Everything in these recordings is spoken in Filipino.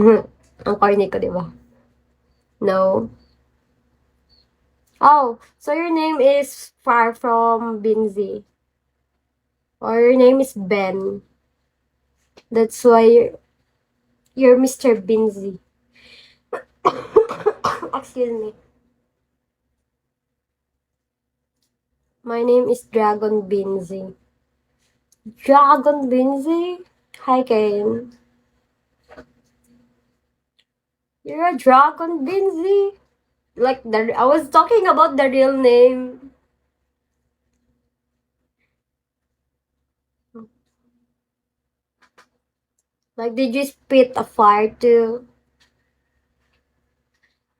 Ang corny ko, di ba? No. Oh, so your name is far from Binzi. Or your name is Ben. That's why you're Mr. Binzi. Excuse me. My name is Dragon Binzi. Dragon Binzi? Hi, Ken. You're a Dragon Binzi? Like, I was talking about the real name. Like, did you spit a fire too?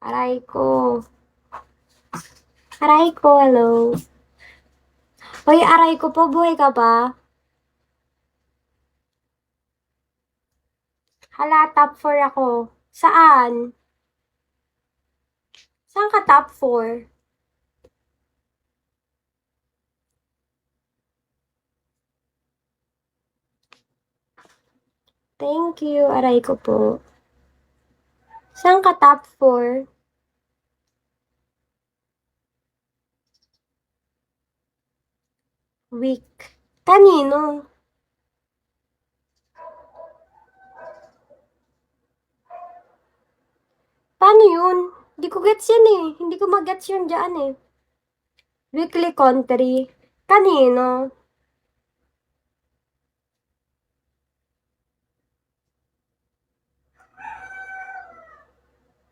Aray ko. Aray ko, hello. Hoy, aray ko po, buhay ka pa? Hala, top 4 ako. Saan? Saan ka top 4? Thank you, aray ko po. Saan ka top 4? Week. Kanino? Paano yun? Hindi ko gets yan eh. Hindi ko mag-gets yun dyan eh. Weekly country. Kanino?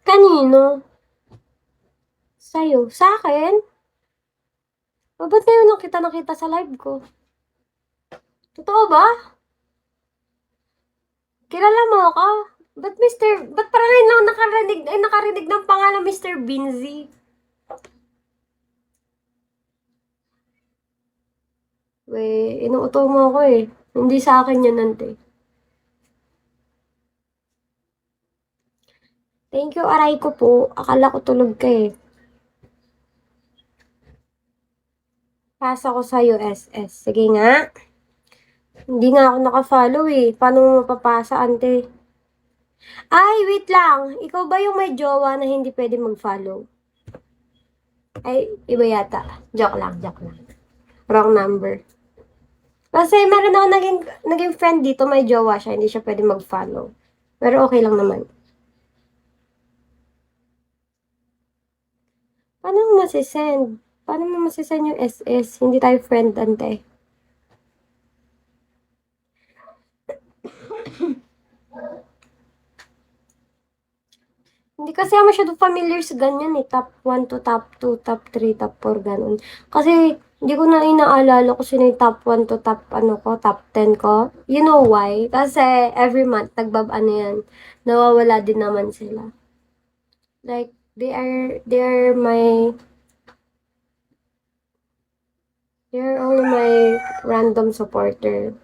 Kanino? Sa'yo? Sa akin? O, ba't ngayon lang kita nakita sa live ko? Totoo ba? Kilala mo ako? Ba't parang ngayon lang nakarinig ng pangalan Mr. Binzi? We, inuuto mo ako eh. Hindi sa akin yun, nante. Thank you, aray ko po. Akala ko tulog ka eh. Pasa ko sa USS. Sige nga. Hindi nga ako naka-follow eh. Paano mo mapapasa, ante? Ay, wait lang. Ikaw ba yung may jowa na hindi pwede mag-follow? Ay, iba yata. Joke lang, joke lang. Wrong number. Kasi meron ako naging friend dito, may jowa siya, hindi siya pwede mag-follow. Pero okay lang naman. Paano mo masisend? Paano mo masisend yung SS? Hindi tayo friend, ante. Hindi kasi ako masyado familiar sa ganyan eh. Top 1 to top 2, top 3, top 4, ganun. Kasi hindi ko na inaalala kung sino yung top 1 to top top 10 ko. You know why? Kasi every month, ano yan, nawawala din naman sila. Like, they're only my random supporter.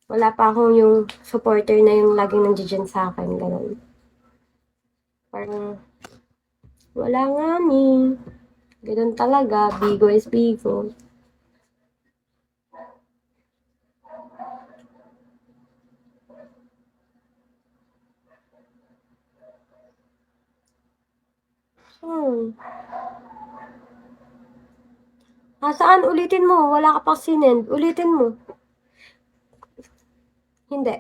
Wala pa akong yung supporter na yung laging nandiyan sa akin, ganun. Parang, wala nga ni. Ganun talaga, bigo is bigo. Hmm. Saan? Ulitin mo. Wala ka pang sinend. Ulitin mo. Hindi.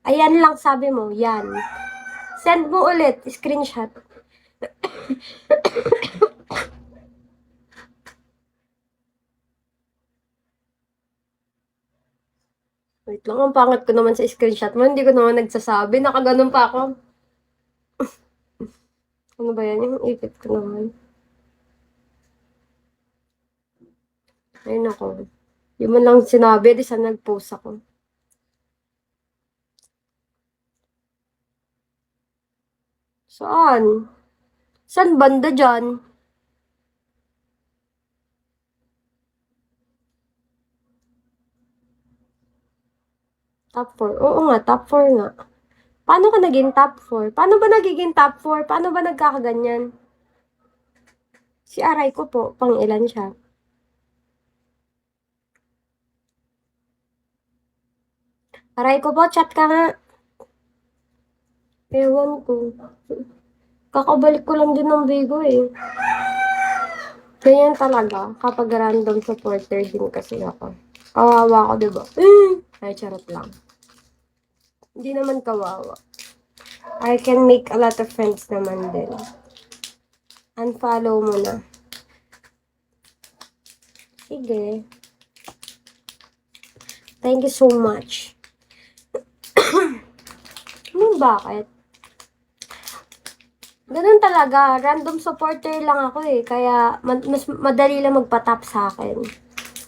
Ayan lang sabi mo. Yan. Send mo ulit. Screenshot. Wait lang. Ang pangat ko naman sa screenshot mo. Hindi ko naman nagsasabi. Nakaganon pa ako. Ano ba yan? Yung ipit ko naman. Ayun ako. Di mo lang sinabi. Di sa nag-post ako. Saan? Saan banda dyan? Top 4. Oo nga, top 4 nga. Paano ka naging top 4? Paano ba nagiging top 4? Paano ba nagkakaganyan? Si aray ko po, pang ilan siya? Aray ko po, chat ka nga. Ewan ko. Kakabalik ko lang din ng Bigo eh. Ganyan talaga kapag random supporter din kasi ako. Kawawa ko, diba? Ay, charot lang. Hindi naman kawawa. I can make a lot of friends naman din. Unfollow mo na. Sige. Thank you so much. Bakit? Ganun talaga. Random supporter lang ako eh. Kaya mas madali lang magpa-tap sa akin.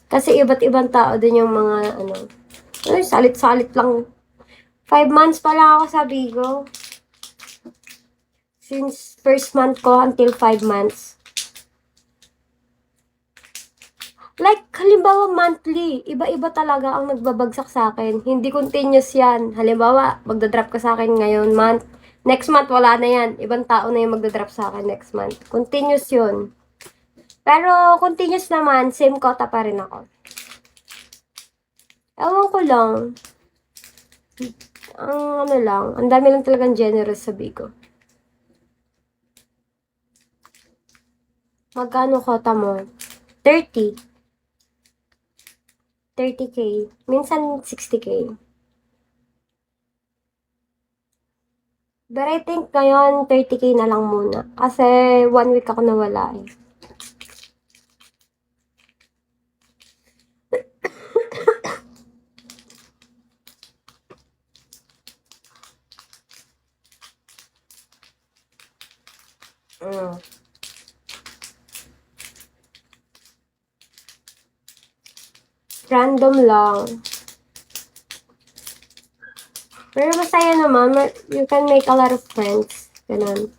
Kasi iba't ibang tao din yung mga salit-salit lang. 5 months pa lang ako sa Bigo. Since first month ko until 5 months. Like, halimbawa monthly, iba-iba talaga ang nagbabagsak sa akin. Hindi continuous yan. Halimbawa, magdadrop ka sa akin ngayon month. Next month, wala na yan. Ibang tao na yung magdadrop sa akin next month. Continuous yun. Pero, continuous naman, same quota pa rin ako. Ewan ko lang. Ang dami lang talagang generous sa Bigo. Magkano quota mo? 30. 30K. Minsan 60K. But I think ngayon 30K na lang muna. Kasi 1 week ako nawala eh. Random lang. Pero masaya naman. You can make a lot of friends. Ganun.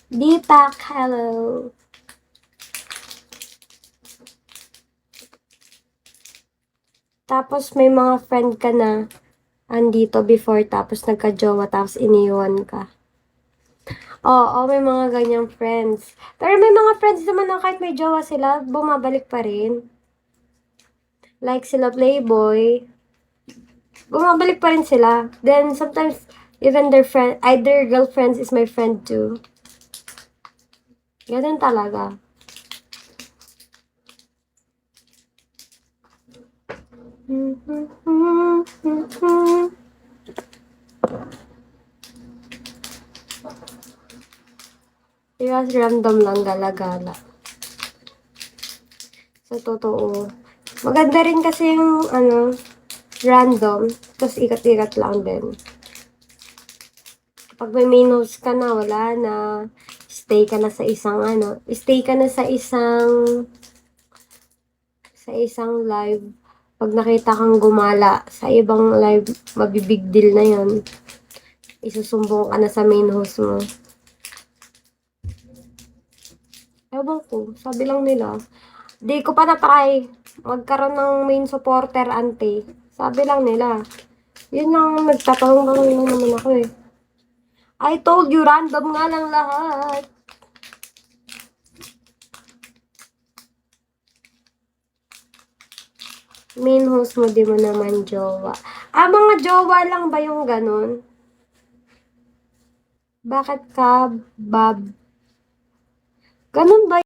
Deepak, hello. Tapos may mga friend ka na andito before tapos nagka-jowa tapos iniwan ka. Oo, may mga ganyang friends. Pero may mga friends naman na kahit may jowa sila, bumabalik pa rin. Like sila Playboy. Bumabalik pa rin sila. Then sometimes even their friend, either girlfriends is my friend too. Ganun talaga. Yes, random lang gala-gala. Sa totoo. Maganda rin kasi yung random. Tapos ikat-ikat lang din. Pag may main host ka na, wala na. Stay ka na sa isang stay ka na sa isang live. Pag nakita kang gumala sa ibang live, mabibig deal na yan. Isusumbong ka na sa main host mo. Ewan ko, sabi lang nila. Di ko pa na-try magkaroon ng main supporter, ante. Sabi lang nila. Yun lang, nagtatanong lang naman ako eh. I told you, random nga lang lahat. Main host mo, di mo naman jowa. Mga jowa lang ba yung ganun? Bakit ka, Bob? Ganun ba